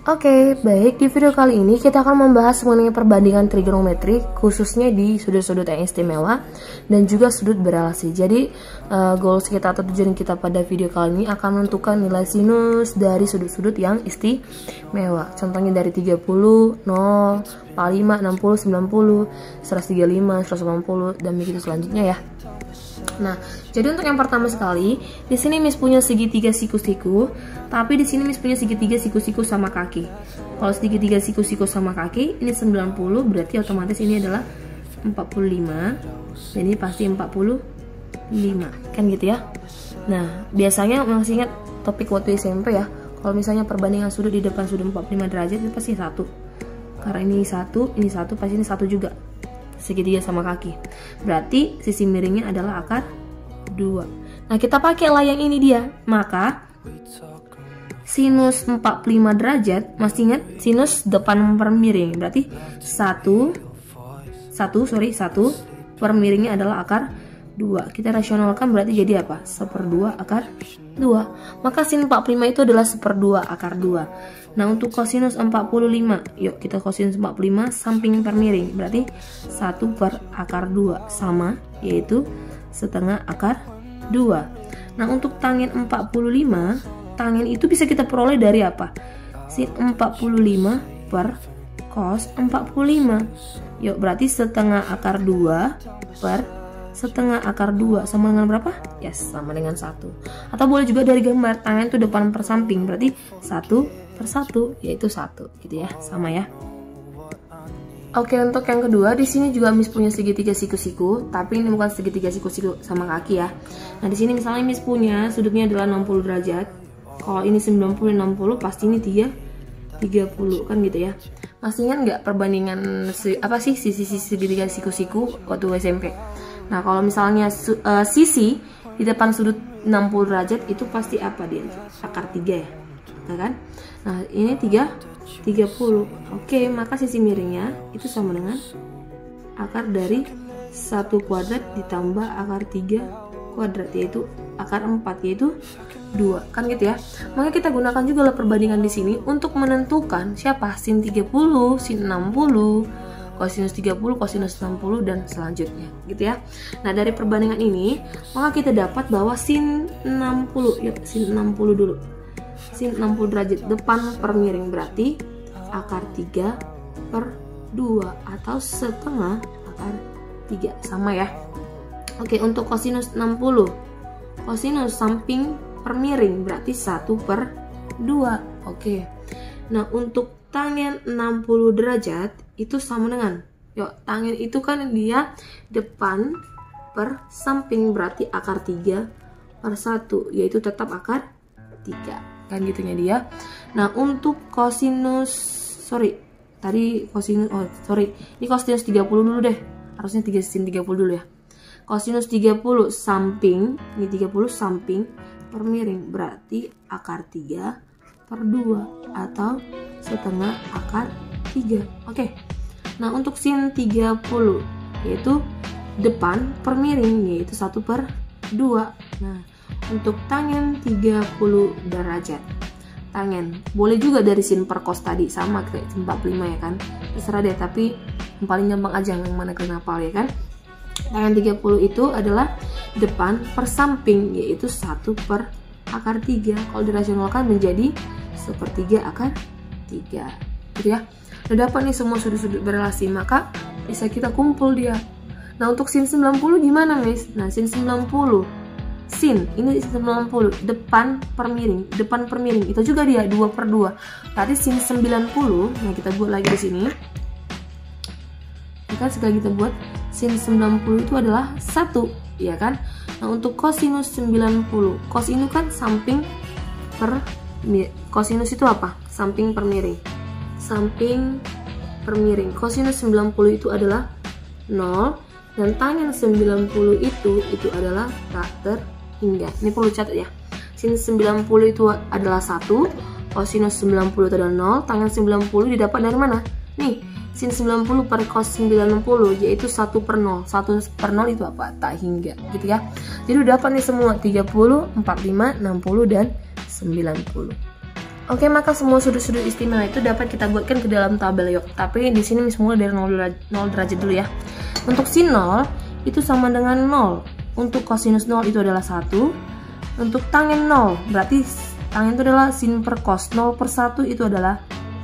Oke, baik, di video kali ini kita akan membahas mengenai perbandingan trigonometri khususnya di sudut-sudut yang istimewa dan juga sudut berelasi. Jadi goals kita atau tujuan kita pada video kali ini akan menentukan nilai sinus dari sudut-sudut yang istimewa. Contohnya dari 30, 0, 45, 60, 90, 135, 180 dan begitu selanjutnya ya. Nah, jadi untuk yang pertama sekali, di sini Miss punya segitiga siku-siku, tapi di sini Miss punya segitiga siku-siku sama kaki. Kalau segitiga siku-siku sama kaki, ini 90, berarti otomatis ini adalah 45. Dan ini pasti 45, kan gitu ya. Nah, biasanya masih ingat topik waktu SMP ya. Kalau misalnya perbandingan sudut di depan sudut 45 derajat itu pasti 1. Karena ini 1, pasti ini 1 juga. Segitiga sama kaki, berarti sisi miringnya adalah akar 2. Nah, kita pakai layang ini dia, maka sinus 45 derajat, masih ingat sinus depan per miring, berarti 1 per miringnya adalah akar 2. Kita rasionalkan berarti jadi apa? 1/2 akar 2. Maka sin 45 itu adalah 1/2 akar 2. Nah, untuk kosinus 45, yuk kita kosinus 45 samping per miring, berarti 1 per akar 2 sama, yaitu setengah akar 2. Nah, untuk tangen 45, tangen itu bisa kita peroleh dari apa? Sin 45 per cos 45. Yuk, berarti setengah akar 2 per setengah akar 2 sama dengan berapa? Yes, sama dengan 1. Atau boleh juga dari gambar, tangan itu depan per samping, berarti 1/1, yaitu 1 gitu ya, sama ya. Oke, untuk yang kedua, di sini juga Miss punya segitiga siku-siku, tapi ini bukan segitiga siku-siku sama kaki ya. Nah, di sini misalnya Miss punya sudutnya adalah 60 derajat. Kalau ini 90 60, pasti ini 30 kan gitu ya. Masih ingat nggak perbandingan sisi segitiga siku-siku waktu SMP? Nah, kalau misalnya sisi di depan sudut 60 derajat itu pasti apa dia? Akar 3 ya, kan? Nah, ini 30. Oke, maka sisi miringnya itu sama dengan akar dari 1 kuadrat ditambah akar 3 kuadrat, yaitu akar 4, yaitu 2, kan gitu ya. Maka kita gunakan juga perbandingan di sini untuk menentukan siapa sin 30, sin 60, kosinus 30, kosinus 60 dan selanjutnya gitu ya. Nah, dari perbandingan ini maka kita dapat bahwa sin 60, yuk sin 60 dulu. Sin 60 derajat depan per miring berarti akar 3/2 atau setengah akar 3, sama ya. Oke, untuk kosinus 60, kosinus samping per miring berarti 1/2. Oke. Nah, untuk tangen 60 derajat itu sama dengan, yuk tangen itu kan dia depan per samping, berarti akar 3/1, yaitu tetap akar 3, kan gitunya dia. Nah, untuk kosinus, ini kosinus 30 dulu deh, harusnya sin 30 dulu ya. Kosinus 30 samping, ini 30 samping per miring berarti akar 3/2 atau setengah akar 3. Oke. Nah, untuk sin 30 yaitu depan per miring, yaitu 1/2. Nah, untuk tangen 30 derajat, tangen boleh juga dari sin per cos tadi, sama kayak sin 45 ya kan, terserah deh, tapi yang paling gampang aja yang mana kalian hafal ya kan. Tangen 30 itu adalah depan per samping, yaitu 1 per akar 3. Kalau dirasionalkan menjadi 1/3 akar 3 gitu ya. Udah dapat nih semua sudut-sudut berelasi, maka bisa kita kumpul dia. Nah, untuk sin 90 gimana, Miss? Nah, sin 90, sin ini 90 depan per miring itu juga dia 2/2. Berarti sin 90, nah kita buat lagi di sini. Kan sekali kita buat sin 90 itu adalah 1, ya kan? Nah, untuk kosinus 90, cos ini kan samping per kosinus itu apa? Samping per miring. Samping per miring. Kosinus 90 itu adalah 0 dan tangen 90 itu adalah tak terhingga. Ini perlu catat ya. Sin 90 itu adalah 1, kosinus 90 itu adalah 0, tangen 90 didapat dari mana? Nih, sin 90 per cos 90 yaitu 1/0. 1/0 itu apa? Tak hingga gitu ya. Jadi udah dapat nih semua 30, 45, 60 dan 90. Oke, maka semua sudut-sudut istimewa itu dapat kita buatkan ke dalam tabel yuk. Tapi di sini mulai dari 0 derajat dulu ya. Untuk sin 0 itu sama dengan 0. Untuk kosinus 0 itu adalah 1. Untuk tangen 0, berarti tangen itu adalah sin per cos. 0 per 1 itu adalah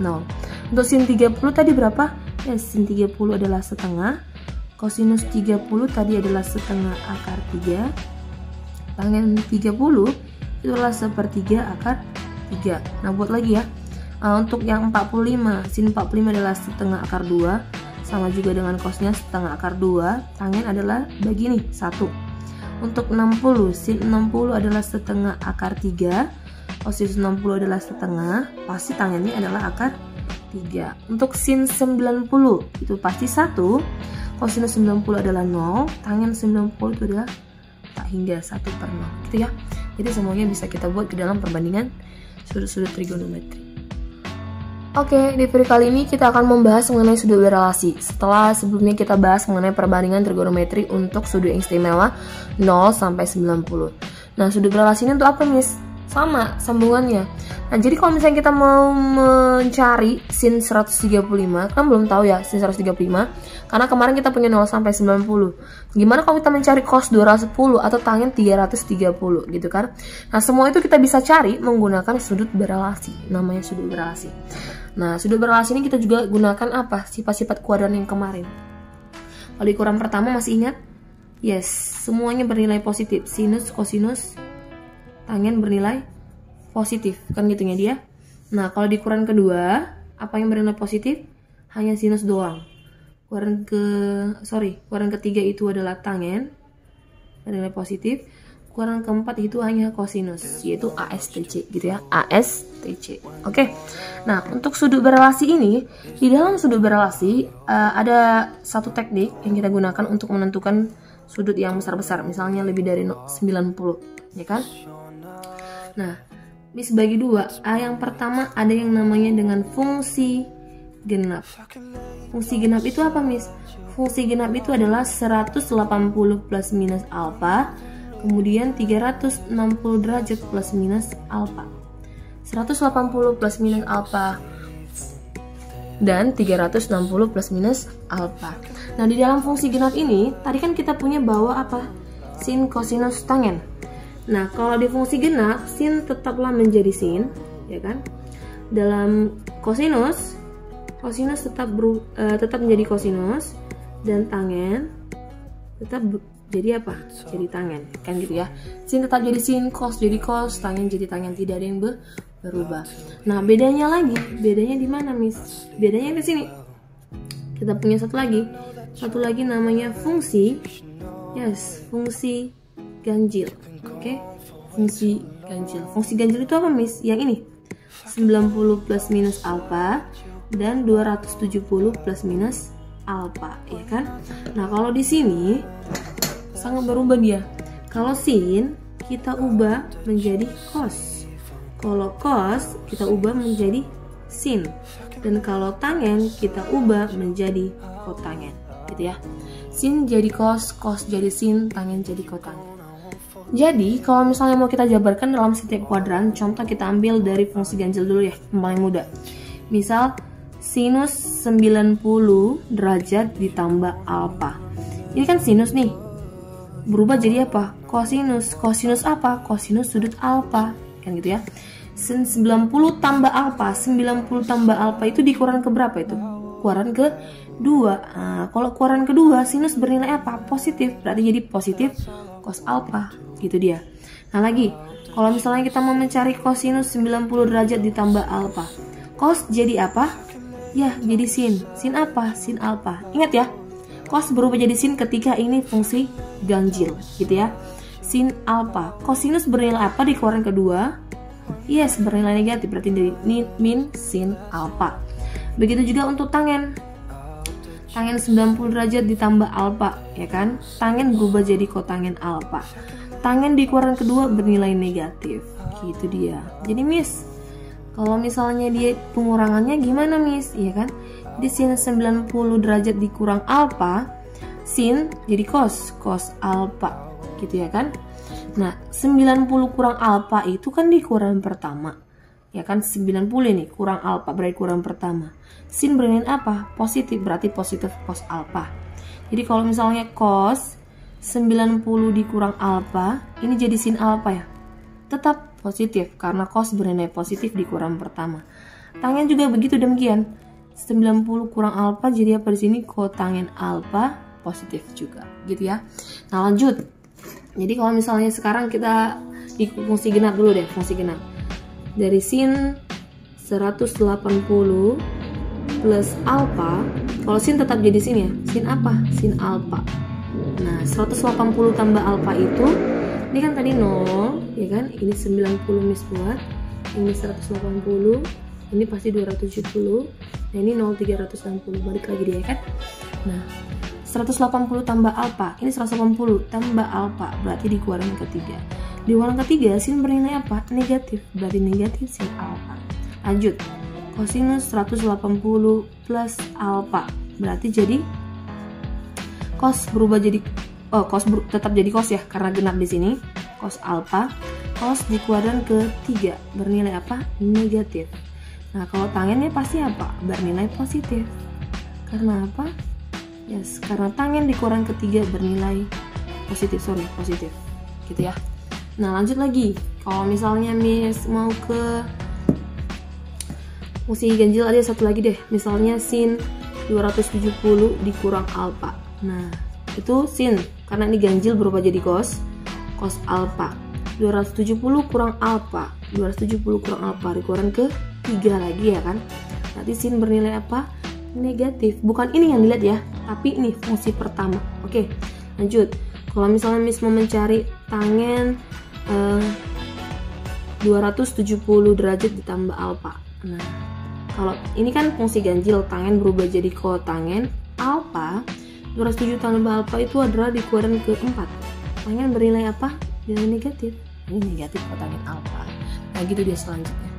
0. Untuk sin 30 tadi berapa? Ya, sin 30 adalah setengah. Kosinus 30 tadi adalah setengah akar 3. Tangen 30 itu adalah sepertiga akar 3. Nah, buat lagi ya. Untuk yang 45, sin 45 adalah setengah akar 2, sama juga dengan cosnya setengah akar 2. Tangen adalah bagi nih 1. Untuk 60, sin 60 adalah setengah akar 3, kosinus 60 adalah setengah, pasti tangennya adalah akar 3. Untuk sin 90 itu pasti 1, kosinus 90 adalah 0, tangen 90 itu adalah tak hingga 1 per 0 gitu ya. Jadi semuanya bisa kita buat ke dalam perbandingan sudut-sudut trigonometri. Oke, di video kali ini kita akan membahas mengenai sudut berelasi. Setelah sebelumnya kita bahas mengenai perbandingan trigonometri untuk sudut yang istimewa 0 sampai 90. Nah, sudut berelasi ini untuk apa, Miss? Sama sambungannya. Nah, jadi kalau misalnya kita mau mencari sin 135, kan belum tahu ya sin 135, karena kemarin kita punya 0 sampai 90. Gimana kalau kita mencari cos 210 atau tangen 330 gitu kan? Nah, semua itu kita bisa cari menggunakan sudut berelasi, namanya sudut berelasi. Nah, sudut berelasi ini kita juga gunakan apa? Sifat-sifat kuadran yang kemarin. Kalau di ukuran pertama masih ingat? Yes, semuanya bernilai positif. Sinus, kosinus, tangen bernilai positif, kan gitunya dia. Nah, kalau di ukuran kedua, apa yang bernilai positif? Hanya sinus doang. Ukuran ketiga itu adalah tangen bernilai positif. Ukuran keempat itu hanya kosinus, yaitu ASTC gitu ya, ASTC. Oke. Nah, untuk sudut berelasi ini, di dalam sudut berelasi ada satu teknik yang kita gunakan untuk menentukan sudut yang besar-besar, misalnya lebih dari 90, ya kan? Nah, Miss bagi dua. Yang pertama ada yang namanya dengan fungsi genap. Fungsi genap itu apa, Miss? Fungsi genap itu adalah 180 plus minus alfa, kemudian 360 derajat plus minus alfa. 180 plus minus alfa dan 360 plus minus alfa. Nah, di dalam fungsi genap ini, tadi kan kita punya bahwa apa? Sin, kosinus, tangen. Nah, kalau di fungsi genap, sin tetaplah menjadi sin, ya kan? Dalam kosinus tetap menjadi kosinus, dan tangen tetap jadi apa? Jadi tangen, kan gitu ya. Sin tetap jadi sin, cos jadi cos, tangen jadi tangen, tidak ada yang berubah. Nah, bedanya di mana, Miss? Bedanya di sini. Kita punya satu lagi namanya fungsi, fungsi ganjil. Oke, fungsi ganjil. Fungsi ganjil itu apa, Miss? Yang ini 90 plus minus alfa dan 270 plus minus alfa, ya kan? Nah, kalau di sini sangat berubah dia. Kalau sin kita ubah menjadi cos, kalau cos kita ubah menjadi sin, dan kalau tangen kita ubah menjadi kotangen, gitu ya. Sin jadi cos, cos jadi sin, tangen jadi kotangen. Jadi, kalau misalnya mau kita jabarkan dalam setiap kuadran, contoh kita ambil dari fungsi ganjil dulu ya, yang paling mudah. Misal, sinus 90 derajat ditambah alfa. Ini kan sinus nih. Berubah jadi apa? Kosinus. Kosinus apa? Kosinus sudut alfa. Kan gitu ya. Sin 90 tambah alfa. 90 tambah alfa itu di kuadran keberapa itu? Kuadran kedua. Nah, kalau kuadran kedua, sinus bernilai apa? Positif. Berarti jadi positif cos alfa, gitu dia. Nah, lagi, kalau misalnya kita mau mencari kosinus 90 derajat ditambah alfa, cos jadi apa? Ya, jadi sin. Sin apa? Sin alfa. Ingat ya, cos berubah jadi sin ketika ini fungsi ganjil, gitu ya. Sin alfa. Kosinus bernilai apa di kuadran kedua? Yes, bernilai negatif, berarti dari min sin alfa. Begitu juga untuk tangen. Tangen 90 derajat ditambah alfa, ya kan? Tangen berubah jadi kotangen alfa. Tangen di kuadran kedua bernilai negatif, gitu dia. Jadi, Miss, kalau misalnya dia pengurangannya gimana, Miss? Iya kan? Di sin 90 derajat dikurang alfa, sin jadi cos alfa, gitu ya kan? Nah, 90 kurang alfa itu kan di kuadran pertama. Ya kan 90 nih kurang alfa berarti kurang pertama. Sin bernilai apa? Positif, berarti positif cos alfa. Jadi kalau misalnya cos 90 dikurang alfa, ini jadi sin alfa ya. Tetap positif karena cos bernilai positif dikurang pertama. Tangen juga begitu demikian. 90 kurang alfa jadi apa di sini? Kotangen alfa positif juga, gitu ya. Nah, lanjut. Jadi kalau misalnya sekarang kita di fungsi genap dulu deh, fungsi genap. Dari sin 180 plus alfa, kalau sin tetap jadi sin ya. Sin apa? Sin alfa. Nah, 180 tambah alfa itu, ini kan tadi 0, ya kan? Ini 90 mis buat, ini 180, ini pasti 270, nah ini 0 360, balik lagi dia kan? Nah, 180 tambah alfa, ini 180 tambah alfa, berarti di kuadran ketiga. Di kuadran ketiga, sin bernilai apa? Negatif, berarti negatif sin alfa. Lanjut, kosinus 180 plus alfa, berarti jadi cos berubah jadi tetap jadi cos ya, karena genap di sini. Cos alfa, cos di kuadran ketiga bernilai apa? Negatif. Nah, kalau tangennya pasti apa? Bernilai positif. Karena apa? Yes, karena tangen di kuadran ketiga bernilai positif, positif. Gitu ya. Nah, lanjut lagi. Kalau misalnya Miss mau ke fungsi ganjil, ada satu lagi deh. Misalnya sin 270 dikurang alfa. Nah, itu sin, karena ini ganjil berubah jadi cos alfa. 270 kurang alfa, 270 kurang alfa dikurangi ke 3 lagi ya kan. Nanti sin bernilai apa? Negatif. Bukan ini yang dilihat ya, tapi ini fungsi pertama. Oke, lanjut. Kalau misalnya Miss mau mencari tangen 270 derajat ditambah alfa. Nah, kalau ini kan fungsi ganjil, tangen berubah jadi kotangen alfa. 270 tambah alfa itu adalah di kuadran keempat. Tangen bernilai apa? Nilai negatif. Ini negatif kotangen alfa. Nah, gitu dia selanjutnya.